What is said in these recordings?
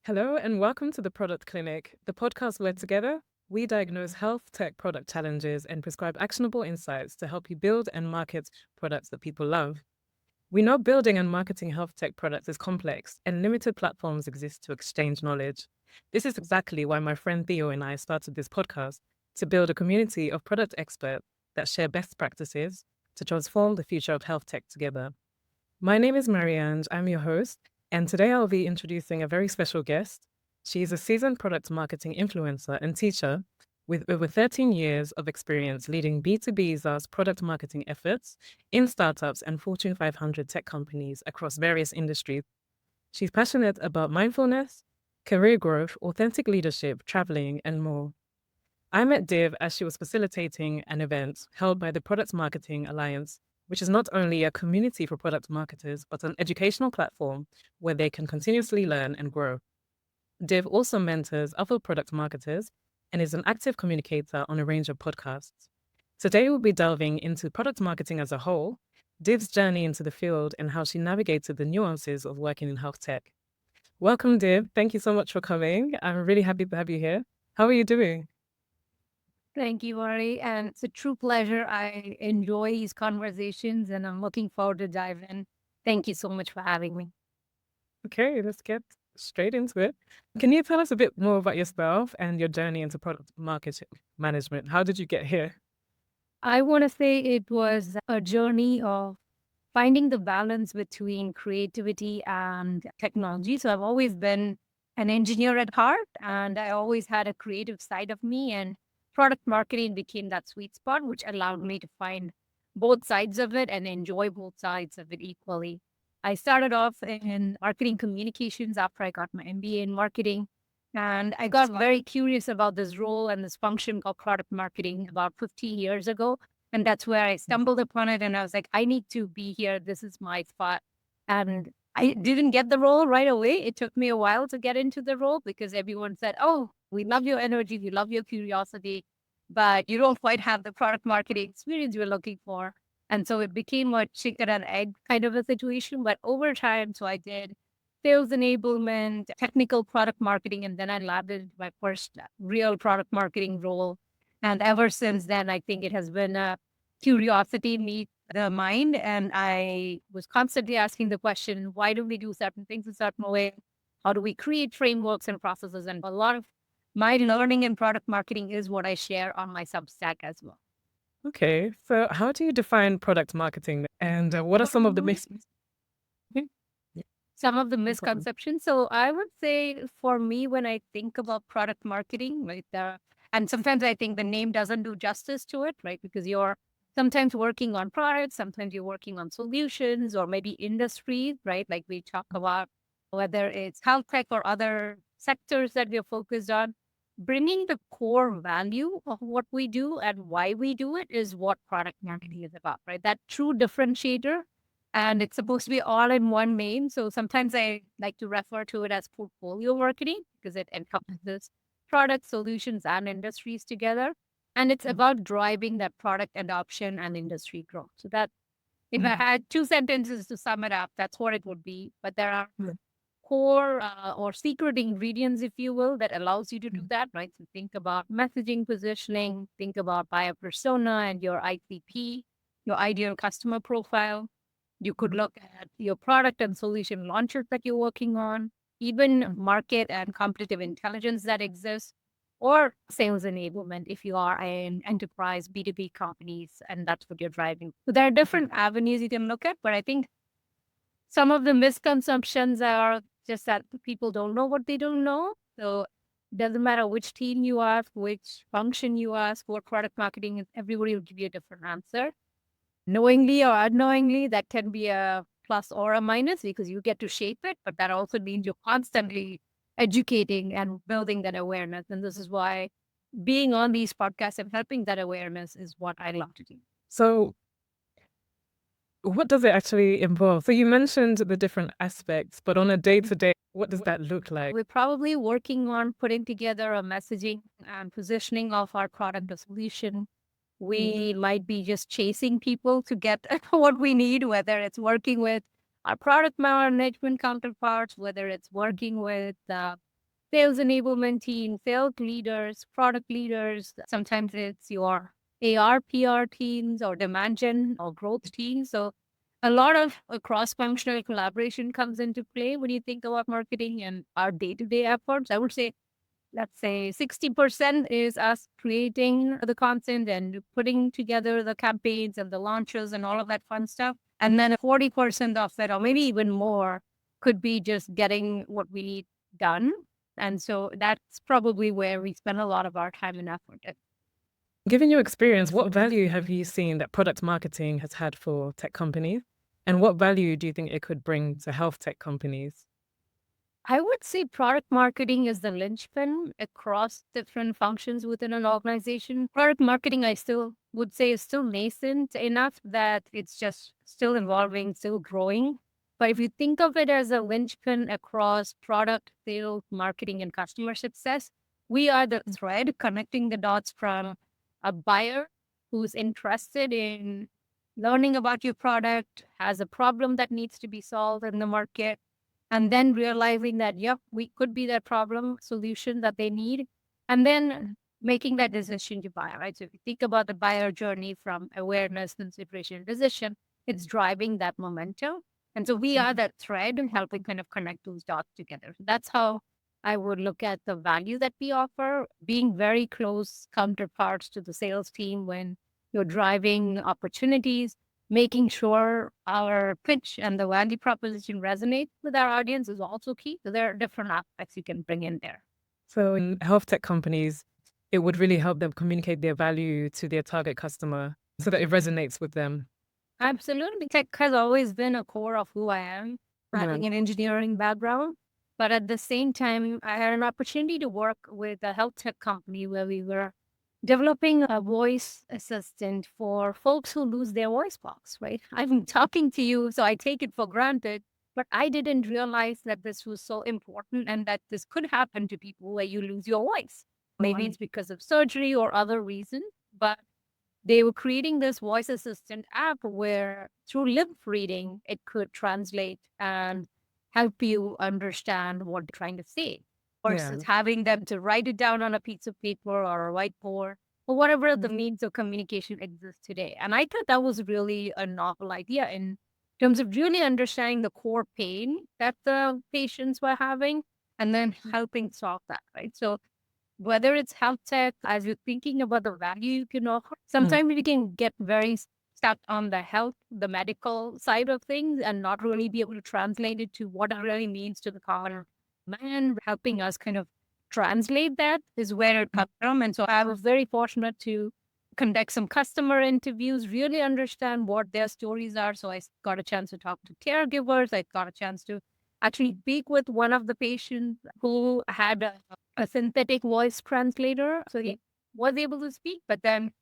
Hello, and welcome to the Product Clinic, the podcast where together we diagnose health tech product challenges and prescribe actionable insights to help you build and market products that people love. We know building and marketing health tech products is complex, and limited platforms exist to exchange knowledge. This is exactly why my friend Theo and I started this podcast to build a community of product experts that share best practices to transform the future of health tech together. My name is Marianne. I'm your host, and today I'll be introducing a very special guest. She is a seasoned product marketing influencer and teacher with over 13 years of experience leading B2B SaaS product marketing efforts in startups and Fortune 500 tech companies across various industries. She's passionate about mindfulness, career growth, authentic leadership, traveling, and more. I met Div as she was facilitating an event held by the Product Marketing Alliance, which is not only a community for product marketers, but an educational platform where they can continuously learn and grow. Div also mentors other product marketers and is an active communicator on a range of podcasts. Today, we'll be delving into product marketing as a whole, Div's journey into the field, and how she navigated the nuances of working in health tech. Welcome, Div. Thank you so much for coming. I'm really happy to have you here. How are you doing? Thank you, Ari. And it's a true pleasure. I enjoy these conversations and I'm looking forward to dive in. Thank you so much for having me. Okay, let's get straight into it. Can you tell us a bit more about yourself and your journey into product marketing management? How did you get here? I want to say it was a journey of finding the balance between creativity and technology. So I've always been an engineer at heart and I always had a creative side of me, and product marketing became that sweet spot, which allowed me to find both sides of it and enjoy both sides of it equally. I started off in marketing communications after I got my MBA in marketing. And I got very curious about this role and this function called product marketing about 15 years ago. And that's where I stumbled upon it. And I was like, I need to be here. This is my spot. And I didn't get the role right away. It took me a while to get into the role because everyone said, oh, we love your energy. We love your curiosity, but you don't quite have the product marketing experience we're looking for. And so it became a chicken and egg kind of a situation. But over time, so I did sales enablement, technical product marketing, and then I landed my first real product marketing role. And ever since then, I think it has been a curiosity meet the mind. And I was constantly asking the question, why do we do certain things a certain way? How do we create frameworks and processes? And a lot of my learning in product marketing is what I share on my Substack as well. Okay, so how do you define product marketing and what are some of the myths? Mhm. Yeah, Some of the no problem. misconceptions. So I would say for me, when I think about product marketing, right, and sometimes I think the name doesn't do justice to it, right? Because you're sometimes working on products, sometimes you're working on solutions or maybe industries, right? Like we talk about whether it's health tech or other sectors that we're focused on. Bringing the core value of what we do and why we do it is what product marketing is about, right? That true differentiator, and it's supposed to be all in one name. So sometimes I like to refer to it as portfolio marketing because it encompasses product solutions and industries together. And it's about driving that product adoption and industry growth. So that if I had two sentences to sum it up, that's what it would be. But there are Yeah. core or secret ingredients, if you will, that allows you to do that, right? So think about messaging, positioning, think about buyer persona and your ICP, your ideal customer profile. You could look at your product and solution launches that you're working on, even market and competitive intelligence that exists, or sales enablement if you are an enterprise B2B companies and that's what you're driving. So there are different avenues you can look at, but I think some of the misconceptions are just that people don't know what they don't know. So it doesn't matter which team you ask, which function you ask, what product marketing is, everybody will give you a different answer. Knowingly or unknowingly, that can be a plus or a minus because you get to shape it, but that also means you're constantly educating and building that awareness. And this is why being on these podcasts and helping that awareness is what I love to do. So, what does it actually involve? So, you mentioned the different aspects, but on a day to day, what does that look like? We're probably working on putting together a messaging and positioning of our product or solution. We might be just chasing people to get what we need, whether it's working with our product management counterparts, whether it's working with sales enablement team, sales leaders, product leaders. Sometimes it's your AR, PR teams or demand gen or growth teams. So a lot of cross-functional collaboration comes into play when you think about marketing and our day-to-day efforts. I would say, let's say 60% is us creating the content and putting together the campaigns and the launches and all of that fun stuff. And then 40% of that, or maybe even more, could be just getting what we need done. And so that's probably where we spend a lot of our time and effort. Given your experience, what value have you seen that product marketing has had for tech companies? And what value do you think it could bring to health tech companies? I would say product marketing is the linchpin across different functions within an organization. Product marketing, I still would say, is still nascent enough that it's just still evolving, still growing. But if you think of it as a linchpin across product, sales, marketing, and customer success, we are the thread connecting the dots from a buyer who's interested in learning about your product, has a problem that needs to be solved in the market, and then realizing that, yep, we could be that problem solution that they need, and then making that decision to buy, right? So if you think about the buyer journey from awareness, consideration, decision, it's driving that momentum. And so we are that thread and helping kind of connect those dots together. So that's how I would look at the value that we offer, being very close counterparts to the sales team when you're driving opportunities, making sure our pitch and the value proposition resonate with our audience is also key. So there are different aspects you can bring in there. So in health tech companies, it would really help them communicate their value to their target customer so that it resonates with them. Absolutely. Tech has always been a core of who I am, having an engineering background. But at the same time, I had an opportunity to work with a health tech company where we were developing a voice assistant for folks who lose their voice box, right? I'm talking to you, so I take it for granted, but I didn't realize that this was so important and that this could happen to people where you lose your voice. Maybe it's because of surgery or other reasons, but they were creating this voice assistant app where through lip reading, it could translate and help you understand what they're trying to say versus having them to write it down on a piece of paper or a whiteboard or whatever the means of communication exists today. And I thought that was really a novel idea in terms of really understanding the core pain that the patients were having and then helping solve that, right? So whether it's health tech, as you're thinking about the value you can offer, sometimes we can get very stuck on the health, the medical side of things and not really be able to translate it to what it really means to the common man. Helping us kind of translate that is where it comes from. And so I was very fortunate to conduct some customer interviews, really understand what their stories are. So I got a chance to talk to caregivers. I got a chance to actually speak with one of the patients who had a synthetic voice translator. So he was able to speak, but then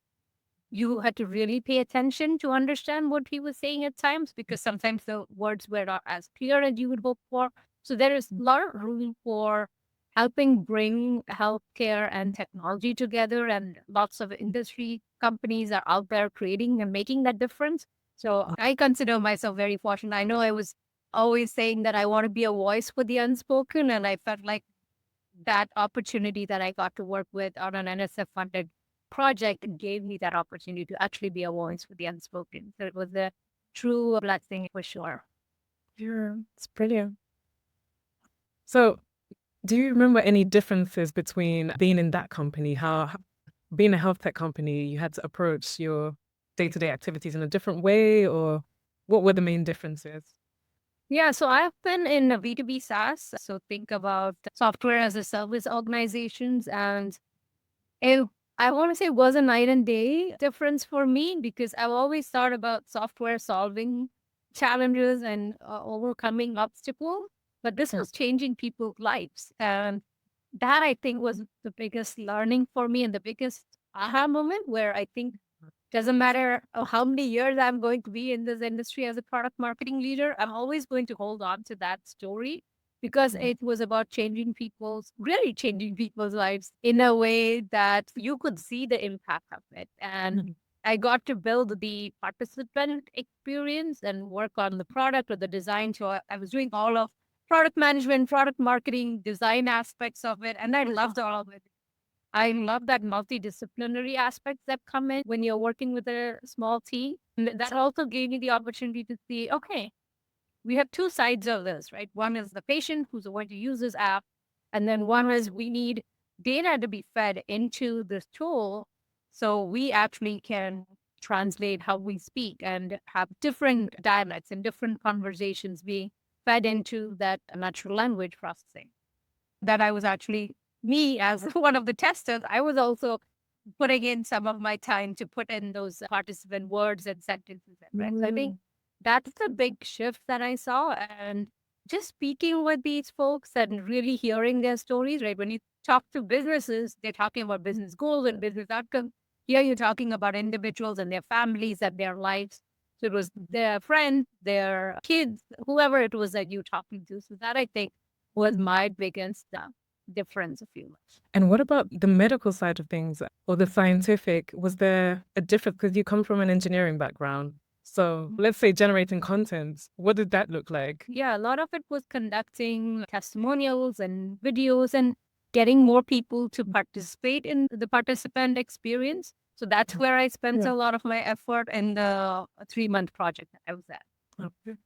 you had to really pay attention to understand what he was saying at times because sometimes the words were not as clear as you would hope for. So there is a lot of room for helping bring healthcare and technology together, and lots of industry companies are out there creating and making that difference. So I consider myself very fortunate. I know I was always saying that I want to be a voice for the unspoken, and I felt like that opportunity that I got to work with on an NSF funded project gave me that opportunity to actually be a voice for the unspoken. So it was a true blessing for sure. Yeah, it's brilliant. So, do you remember any differences between being in that company, how being a health tech company, you had to approach your day-to-day activities in a different way, or what were the main differences? Yeah, so I've been in a B2B SaaS. So think about software as a service organizations. And it, I want to say it was a night and day difference for me because I've always thought about software solving challenges and overcoming obstacles. But this was changing people's lives. And that I think was the biggest learning for me and the biggest aha moment where I think doesn't matter how many years I'm going to be in this industry as a product marketing leader, I'm always going to hold on to that story because it was about really changing people's lives in a way that you could see the impact of it. And I got to build the participant experience and work on the product or the design. So I was doing all of product management, product marketing, design aspects of it. And I loved all of it. I love that multidisciplinary aspects that come in when you're working with a small team. And that also gave me the opportunity to see, okay, we have two sides of this, right? One is the patient who's going to use this app. And then one is we need data to be fed into this tool so we actually can translate how we speak and have different dialects and different conversations being fed into that natural language processing. That I was actually, me as one of the testers, I was also putting in some of my time to put in those participant words and sentences. Right? So I think that's the big shift that I saw. And just speaking with these folks and really hearing their stories, right? When you talk to businesses, they're talking about business goals and business outcomes. Here you're talking about individuals and their families and their lives. So it was their friends, their kids, whoever it was that you're talking to. So that I think was my biggest difference, if you will. And what about the medical side of things or the scientific? Was there a difference because you come from an engineering background? So let's say generating content, what did that look like? Yeah, a lot of it was conducting testimonials and videos and getting more people to participate in the participant experience. So that's where I spent a lot of my effort in the 3-month project that I was at. Okay.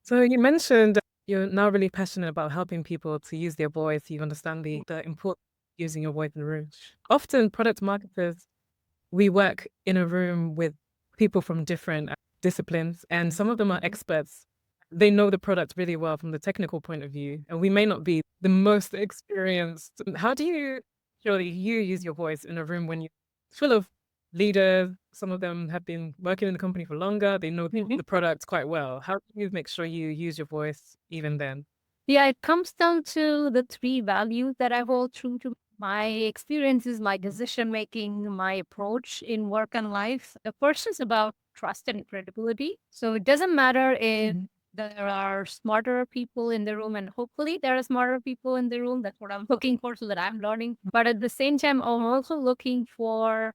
So you mentioned you're now really passionate about helping people to use their voice. You understand the importance of using your voice in the room. Often product marketers, we work in a room with people from different disciplines, and some of them are experts. They know the product really well from the technical point of view, and we may not be the most experienced. How do you surely you use your voice in a room when you're full of leaders? Some of them have been working in the company for longer. They know the product quite well. How do you make sure you use your voice even then? Yeah, it comes down to the 3 values that I hold true to my experiences, my decision making, my approach in work and life. The first is about trust and credibility. So it doesn't matter if there are smarter people in the room, and hopefully there are smarter people in the room. That's what I'm looking for so that I'm learning. But at the same time, I'm also looking for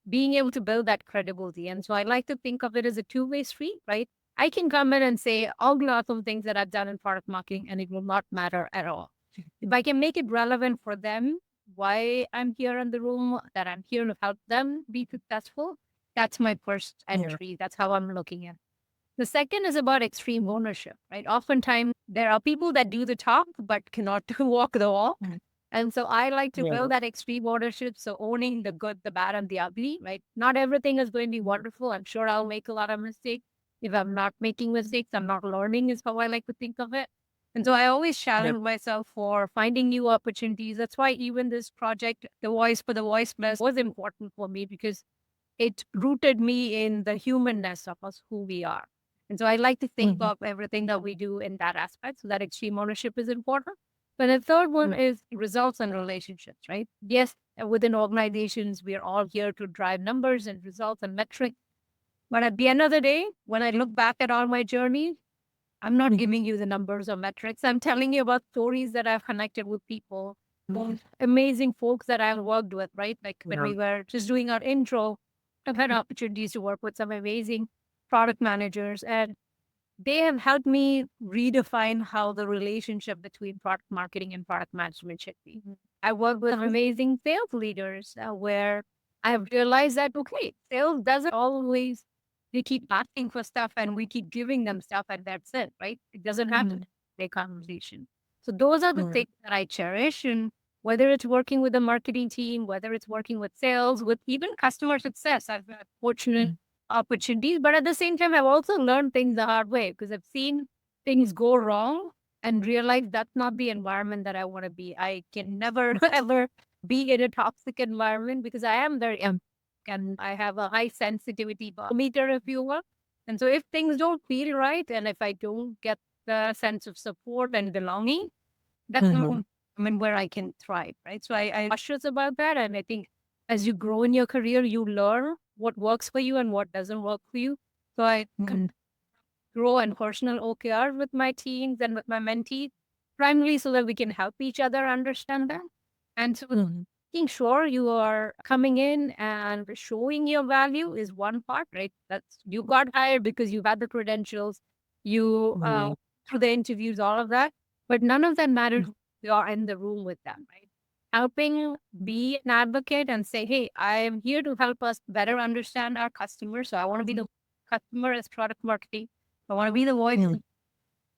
being able to build that credibility. And so I like to think of it as a two-way street, right? I can come in and say all the awesome things that I've done in product marketing, and it will not matter at all. If I can make it relevant for them, why I'm here in the room, that I'm here to help them be successful, that's my first entry. That's how I'm looking at it. The second is about extreme ownership, right? Oftentimes, there are people that do the talk but cannot walk the walk. And so I like to build that extreme ownership. So owning the good, the bad, and the ugly, right? Not everything is going to be wonderful. I'm sure I'll make a lot of mistakes. If I'm not making mistakes, I'm not learning, is how I like to think of it. And so I always challenge myself for finding new opportunities. That's why even this project, the Voice for the Voiceless, was important for me because it rooted me in the humanness of us, who we are. And so I like to think of everything that we do in that aspect. So that extreme ownership is important. But the third one is results and relationships, right? Yes, within organizations, we are all here to drive numbers and results and metrics. But at the end of the day, when I look back at all my journey, I'm not giving you the numbers or metrics. I'm telling you about stories that I've connected with people, amazing folks that I've worked with, right? Like when we were just doing our intro, I've had opportunities to work with some amazing product managers, and they have helped me redefine how the relationship between product marketing and product management should be. I work with amazing sales leaders where I have realized that, okay, sales doesn't always, they keep asking for stuff and we keep giving them stuff and that's it, right? It doesn't have to be a conversation. So those are the things that I cherish. And whether it's working with a marketing team, whether it's working with sales, with even customer success, I've had fortunate opportunities. But at the same time, I've also learned things the hard way because I've seen things go wrong and realized that's not the environment that I want to be. I can never, ever be in a toxic environment because I am very and I have a high sensitivity barometer, if you will. And so if things don't feel right and if I don't get the sense of support and belonging, that's not where I can thrive, right? So I'm cautious about that. And I think as you grow in your career, you learn what works for you and what doesn't work for you. So I can grow in personal OKR with my teams and with my mentees, primarily so that we can help each other understand that. And so making sure you are coming in and showing your value is one part, right? That's you got hired because you've had the credentials, you through the interviews, all of that. But none of that matters. You're in the room with them, right? Helping be an advocate and say, hey, I am here to help us better understand our customers. So I want to be the customer as product marketing. I want to be the voice,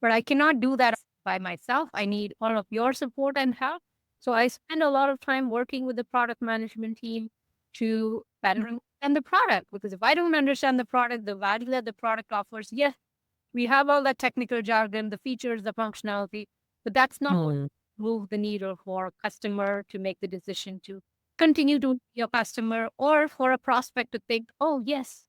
but I cannot do that by myself. I need all of your support and help. So I spend a lot of time working with the product management team to better understand the product. Because if I don't understand the product, the value that the product offers, yes, we have all that technical jargon, the features, the functionality, but that's not what move the needle for a customer to make the decision to continue to be your customer, or for a prospect to think, oh yes,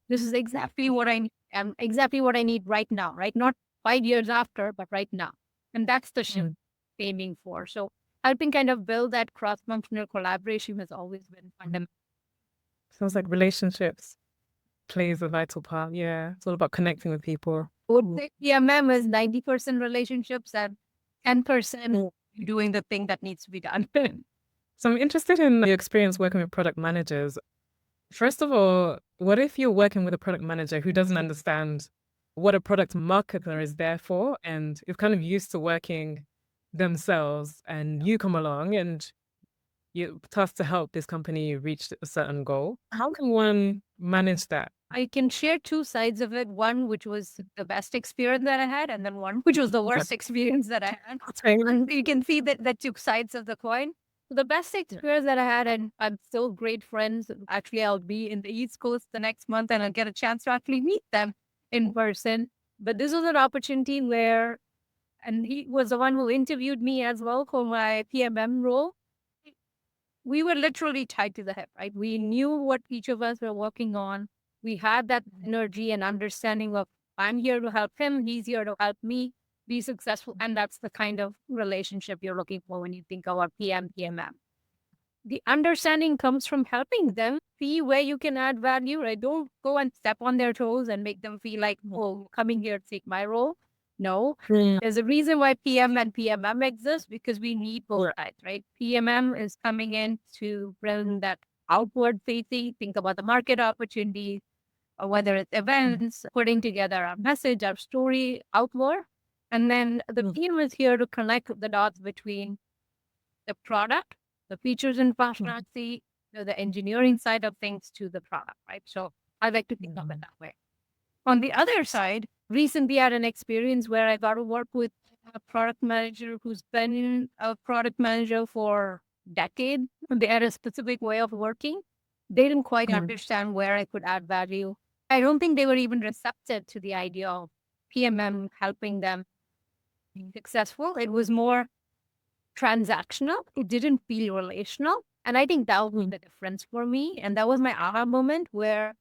this is exactly what I need, and exactly what I need right now, right? Not 5 years after, but right now. And that's the shift aiming for. So helping kind of build that cross-functional collaboration has always been fundamental. Sounds like relationships plays a vital part. Yeah, it's all about connecting with people. Would say PMM is 90% relationships and 10% doing the thing that needs to be done. So I'm interested in your experience working with product managers. First of all, what if you're working with a product manager who doesn't understand what a product marketer is there for, and is kind of used to working themselves, and you come along and you're tasked to help this company reach a certain goal? How can one manage that? I can share two sides of it. One, which was the best experience that I had, and then one, which was the worst experience that I had. And you can see that the two sides of the coin. So the best experience that I had, and I'm still great friends. Actually, I'll be in the East Coast the next month and I'll get a chance to actually meet them in person. But this was an opportunity where, and he was the one who interviewed me as well for my PMM role. We were literally tied to the hip, right? We knew what each of us were working on. We had that energy and understanding of, I'm here to help him, he's here to help me be successful. And that's the kind of relationship you're looking for when you think about PMM. The understanding comes from helping them see where you can add value, right? Don't go and step on their toes and make them feel like, oh, coming here to take my role. No, there's a reason why PM and PMM exist, because we need both sides, right? PMM is coming in to bring that outward facing, think about the market opportunities, or whether it's events, putting together our message, our story outward. And then the team is here to connect the dots between the product, the features and functionality, the engineering side of things to the product, right? So I like to think of it that way. On the other side, recently I had an experience where I got to work with a product manager who's been a product manager for decades. They had a specific way of working. They didn't quite understand where I could add value. I don't think they were even receptive to the idea of PMM helping them be successful. It was more transactional. It didn't feel relational. And I think that was the difference for me. And that was my aha moment where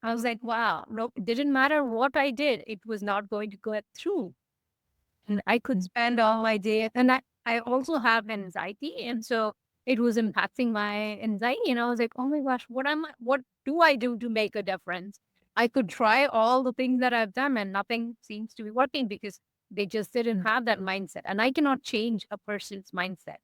I was like, wow, no, it didn't matter what I did. It was not going to go through. And I could spend all my day. And I also have anxiety. And so it was impacting my anxiety. And I was like, oh my gosh, what do I do to make a difference? I could try all the things that I've done and nothing seems to be working because they just didn't have that mindset. And I cannot change a person's mindset,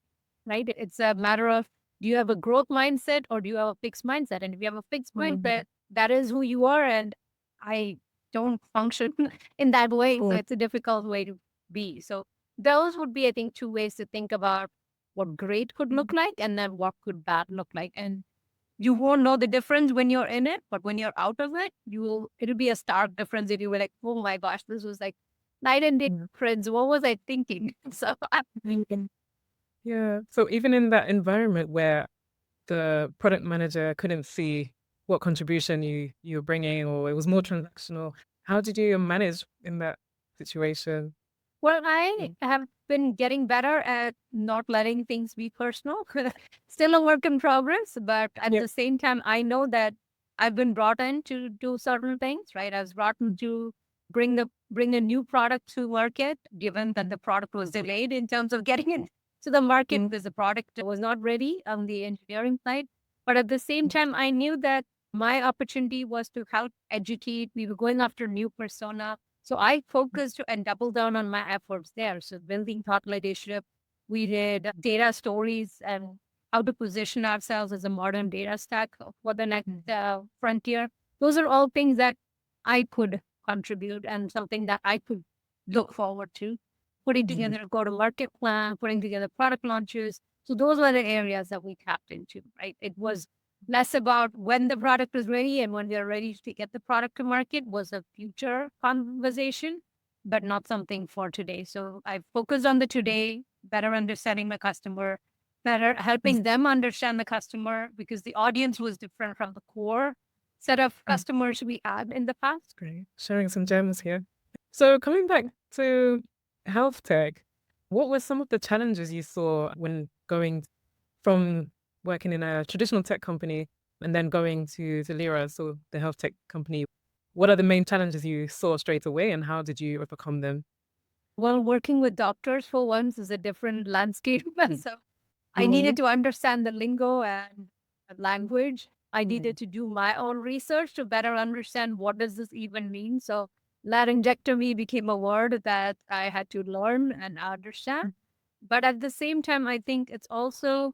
right? It's a matter of, do you have a growth mindset or do you have a fixed mindset? And if you have a fixed mindset, that is who you are. And I don't function in that way. So it's a difficult way to be. So those would be, I think, two ways to think about what great could look like and then what could bad look like. And you won't know the difference when you're in it, but when you're out of it, it'll be a stark difference. If you were like, oh my gosh, this was like night and day difference. What was I thinking? So I'm thinking. Yeah. So even in that environment where the product manager couldn't see what contribution you were bringing, or it was more transactional, how did you manage in that situation? Well, I have been getting better at not letting things be personal. Still a work in progress, but at the same time, I know that I've been brought in to do certain things, right? I was brought in to bring a new product to market, given that the product was delayed in terms of getting it to the market because the product was not ready on the engineering side. But at the same time, I knew that my opportunity was to help educate. We were going after new persona. So I focused and doubled down on my efforts there. So building thought leadership, we did data stories and how to position ourselves as a modern data stack for the next frontier. Those are all things that I could contribute and something that I could look forward to. putting together a go-to-market plan, putting together product launches. So those were the areas that we tapped into, right? It was less about when the product was ready and when they're ready to get the product to market was a future conversation, but not something for today. So I focused on the today, better understanding my customer, better helping them understand the customer because the audience was different from the core set of customers we had in the past. Great. Sharing some gems here. So coming back to health tech, what were some of the challenges you saw when going from working in a traditional tech company and then going to Lira, so the health tech company? What are the main challenges you saw straight away and how did you overcome them? Well, working with doctors for once is a different landscape. So I needed to understand the lingo and the language. I needed to do my own research to better understand what does this even mean. So laryngectomy became a word that I had to learn and understand. But at the same time, I think it's also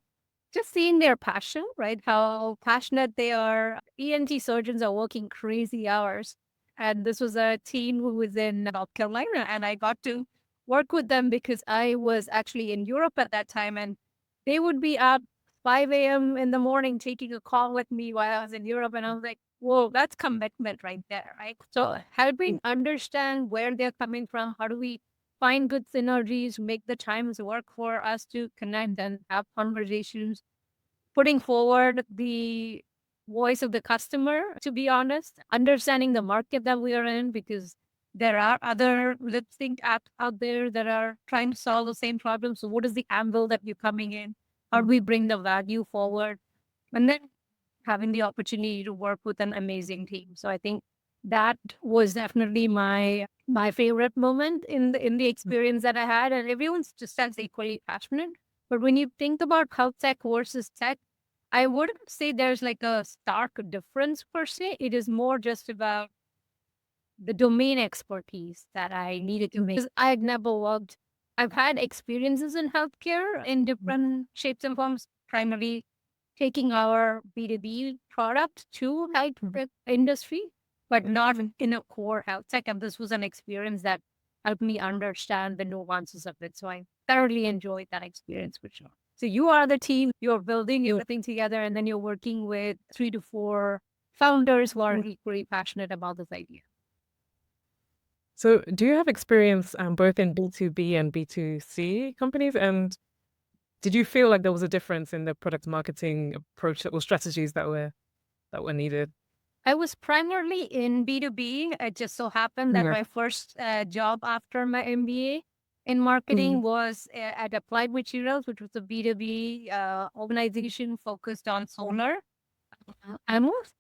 just seeing their passion, right? How passionate they are. ENT surgeons are working crazy hours. And this was a team who was in North Carolina, and I got to work with them because I was actually in Europe at that time, and they would be up 5 a.m. in the morning taking a call with me while I was in Europe. And I was like, whoa, that's commitment right there, right? So helping understand where they're coming from, how do we find good synergies, make the times work for us to connect and have conversations, putting forward the voice of the customer, to be honest, understanding the market that we are in, because there are other lip sync apps out there that are trying to solve the same problem. So what is the angle that you're coming in? How do we bring the value forward? And then having the opportunity to work with an amazing team. So I think that was definitely my favorite moment in the experience that I had. And everyone's just as equally passionate. But when you think about health tech versus tech, I wouldn't say there's like a stark difference per se. It is more just about the domain expertise that I needed to make. 'Cause I had never worked. I've had experiences in healthcare in different shapes and forms, primarily taking our B2B product to health tech industry, but not in a core health tech. And this was an experience that helped me understand the nuances of it. So I thoroughly enjoyed that experience for sure. So you are the team, you're building everything together, and then you're working with 3 to 4 founders who are equally passionate about this idea. So do you have experience both in B2B and B2C companies? And did you feel like there was a difference in the product marketing approach or strategies that were needed? I was primarily in B2B. It just so happened that my first job after my MBA in marketing was at Applied Materials, which was a B2B organization focused on solar panels.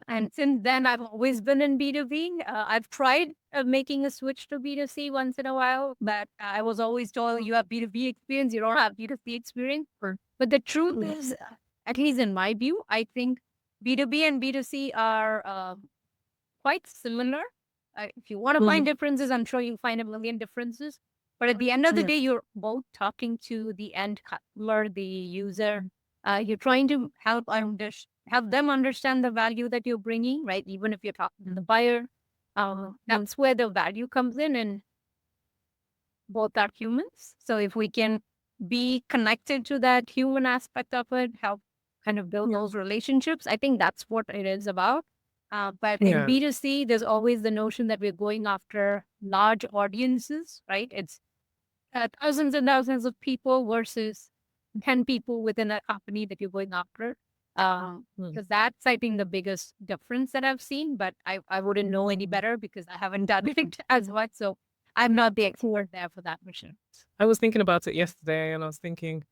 And since then, I've always been in B2B. I've tried making a switch to B2C once in a while, but I was always told you have B2B experience, you don't have B2C experience. But the truth is, at least in my view, I think B2B and B2C are quite similar. If you want to find differences, I'm sure you'll find a million differences. But at the end of the day, you're both talking to the end customer, the user. You're trying to help them understand the value that you're bringing, right? Even if you're talking to the buyer, that's where the value comes in, and both are humans. So if we can be connected to that human aspect of it, help kind of build those relationships, I think that's what it is about. But in B2C, there's always the notion that we're going after large audiences, right? It's thousands and thousands of people versus 10 people within a company that you're going after. Because that's, I think, the biggest difference that I've seen, but I wouldn't know any better because I haven't done it as much. So I'm not the expert there for that mission. I was thinking about it yesterday and I was thinking,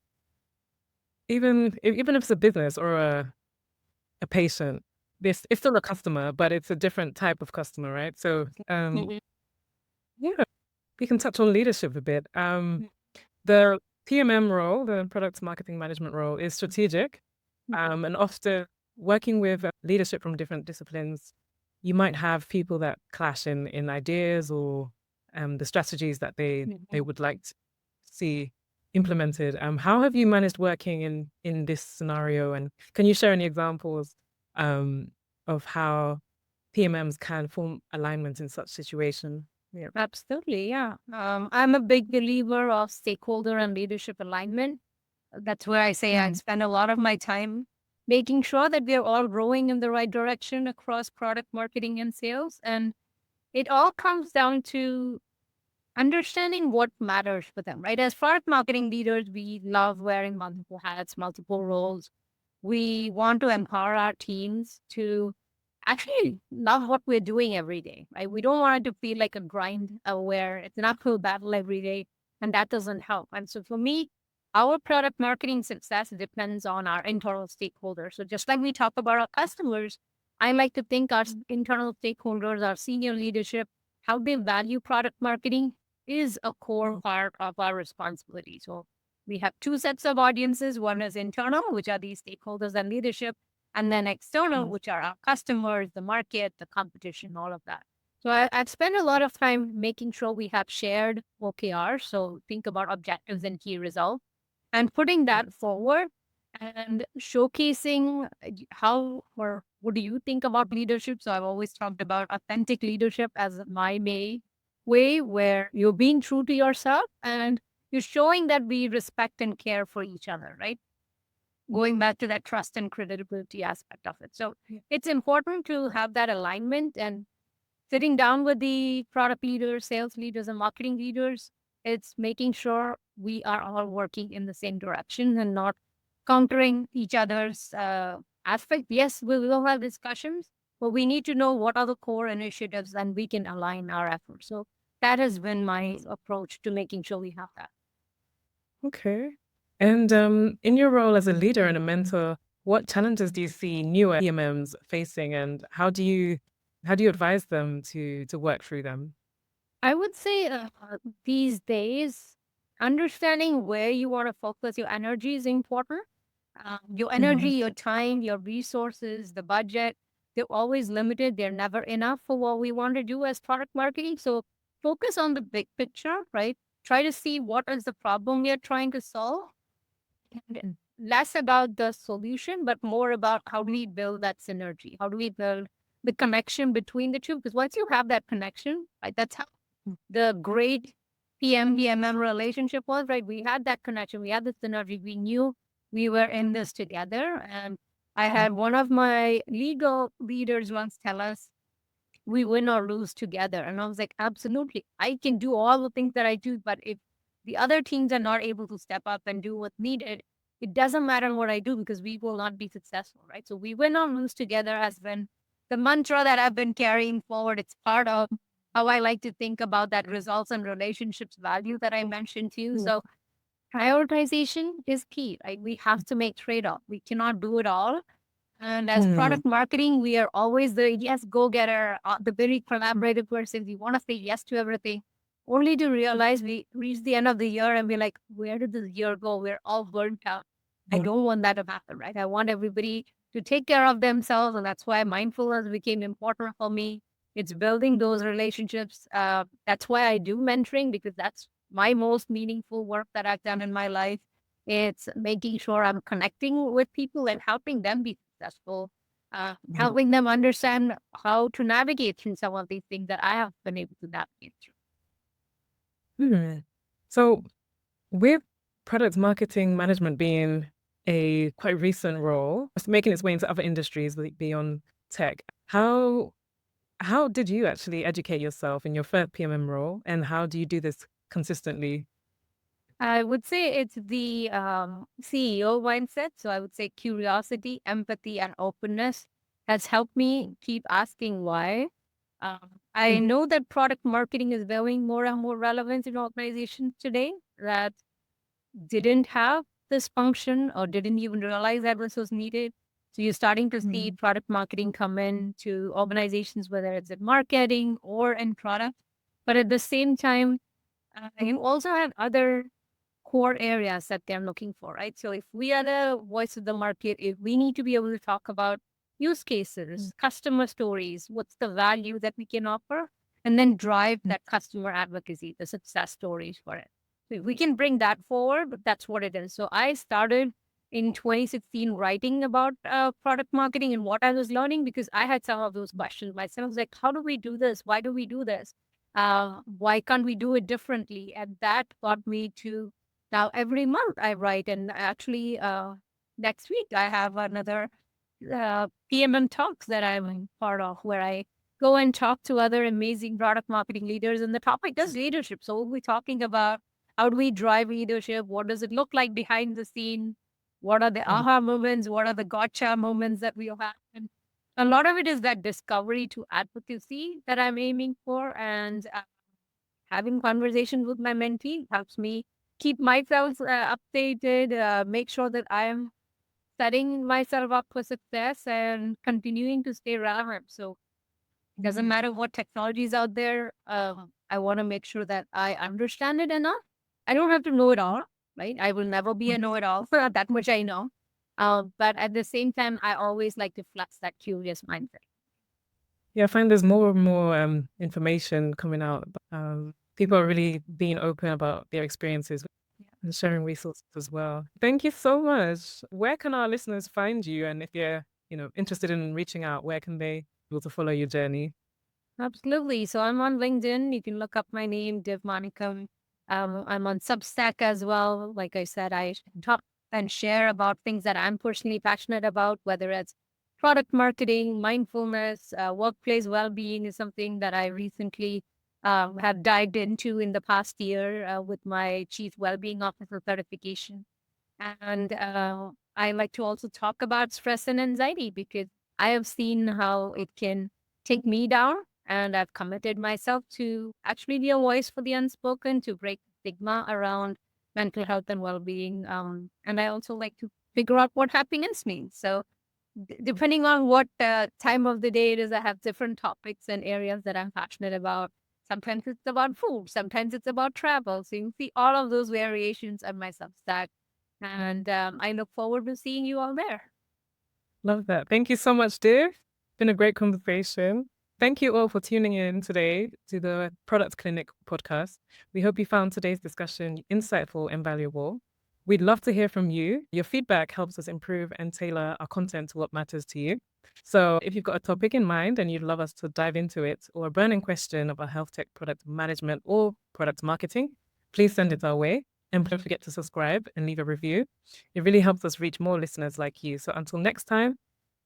even if it's a business or a patient, it's still a customer, but it's a different type of customer, right? So yeah, we can touch on leadership a bit. The PMM role, the product marketing management role, is strategic. And often working with leadership from different disciplines, you might have people that clash in ideas or the strategies that they would like to see implemented. How have you managed working in this scenario? And can you share any examples of how PMMs can form alignment in such situation? Yeah. Absolutely, yeah. I'm a big believer of stakeholder and leadership alignment. That's where I say I spend a lot of my time making sure that we're all rowing in the right direction across product marketing and sales. And it all comes down to understanding what matters for them, right? As product marketing leaders, we love wearing multiple hats, multiple roles. We want to empower our teams to actually love what we're doing every day, right? We don't want it to feel like a grind where it's an uphill battle every day, and that doesn't help. And so for me, our product marketing success depends on our internal stakeholders. So just like we talk about our customers, I like to think our internal stakeholders, our senior leadership, how they value product marketing is a core part of our responsibility. So we have two sets of audiences. One is internal, which are these stakeholders and leadership, and then external, which are our customers, the market, the competition, all of that. So I've spent a lot of time making sure we have shared OKRs. So think about objectives and key results and putting that forward and showcasing how or what do you think about leadership. So I've always talked about authentic leadership as my main way where you're being true to yourself and you're showing that we respect and care for each other, right? Going back to that trust and credibility aspect of it. So it's important to have that alignment and sitting down with the product leaders, sales leaders, and marketing leaders. It's making sure we are all working in the same direction and not countering each other's aspect. Yes, we will have discussions, but we need to know what are the core initiatives and we can align our efforts. So that has been my approach to making sure we have that. Okay. And in your role as a leader and a mentor, what challenges do you see newer PMMs facing, and how do you advise them to work through them? I would say these days, understanding where you want to focus your energy is important. Your energy, your time, your resources, the budget, they're always limited. They're never enough for what we want to do as product marketing. So focus on the big picture, right? Try to see what is the problem you're trying to solve and less about the solution, but more about how do we build that synergy? How do we build the connection between the two? Because once you have that connection, right, that's how the great PM relationship was, right? We had that connection, we had the synergy, we knew we were in this together. And I had one of my legal leaders once tell us, we win or lose together. And I was like, absolutely. I can do all the things that I do, but if the other teams are not able to step up and do what's needed, it doesn't matter what I do because we will not be successful, right? So we win or lose together has been the mantra that I've been carrying forward. It's part of how I like to think about that results and relationships value that I mentioned to you. So prioritization is key, right? We have to make trade-off. We cannot do it all. And as Hmm. product marketing, we are always the yes go getter, the very collaborative person. We want to say yes to everything, only to realize we reach the end of the year and we're like, where did this year go? We're all burnt out. I don't want that to happen, right? I want everybody to take care of themselves. And that's why mindfulness became important for me. It's building those relationships. That's why I do mentoring because that's my most meaningful work that I've done in my life. It's making sure I'm connecting with people and helping them be successful, helping them understand how to navigate through some of these things that I have been able to navigate through. Hmm. So, with product marketing management being a quite recent role, it's making its way into other industries beyond tech, how did you actually educate yourself in your first PMM role, and how do you do this consistently? I would say it's the CEO mindset. So I would say curiosity, empathy, and openness has helped me keep asking why. I know that product marketing is becoming more and more relevant in organizations today that didn't have this function or didn't even realize that this was needed. So you're starting to see product marketing come in to organizations, whether it's in marketing or in product. But at the same time, you also have other core areas that they're looking for, right? So if we are the voice of the market, if we need to be able to talk about use cases, customer stories, what's the value that we can offer, and then drive that customer advocacy, the success stories for it. So if we can bring that forward, that's what it is. So I started in 2016 writing about product marketing and what I was learning because I had some of those questions myself. I was like, how do we do this? Why do we do this? Why can't we do it differently? And that got me to now every month I write. And actually, next week I have another PMM talks that I'm part of where I go and talk to other amazing product marketing leaders. And the topic is leadership. So we'll be talking about how do we drive leadership? What does it look like behind the scene? What are the Mhm. aha moments? What are the gotcha moments that we have? And a lot of it is that discovery to advocacy that I'm aiming for. And having conversations with my mentee helps me keep myself updated, make sure that I am setting myself up for success and continuing to stay relevant. So it doesn't matter what technology is out there. I want to make sure that I understand it enough. I don't have to know it all, right? I will never be a know-it-all. That much I know. But at the same time, I always like to flex that curious mindset. Yeah, I find there's more and more information coming out. People are really being open about their experiences and sharing resources as well. Thank you so much. Where can our listeners find you? And if you're, interested in reaching out, where can they be able to follow your journey? Absolutely. So I'm on LinkedIn. You can look up my name, Div Manickam. I'm on Substack as well. Like I said, I talk and share about things that I'm personally passionate about, whether it's product marketing, mindfulness, workplace well-being is something that I recently have dived into in the past year with my Chief Wellbeing Officer certification. And I like to also talk about stress and anxiety because I have seen how it can take me down. And I've committed myself to actually be a voice for the unspoken, to break stigma around mental health and well being. And I also like to figure out what happiness means. So, depending on what time of the day it is, I have different topics and areas that I'm passionate about. Sometimes it's about food, sometimes it's about travel. So, you can see all of those variations on my Substack. And I look forward to seeing you all there. Love that. Thank you so much, dear. Been a great conversation. Thank you all for tuning in today to the Product Clinic podcast. We hope you found today's discussion insightful and valuable. We'd love to hear from you. Your feedback helps us improve and tailor our content to what matters to you. So if you've got a topic in mind and you'd love us to dive into it, or a burning question about health tech product management or product marketing, please send it our way. And don't forget to subscribe and leave a review. It really helps us reach more listeners like you. So until next time,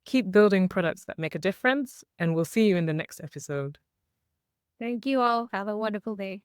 keep building products that make a difference, and we'll see you in the next episode. Thank you all. Have a wonderful day.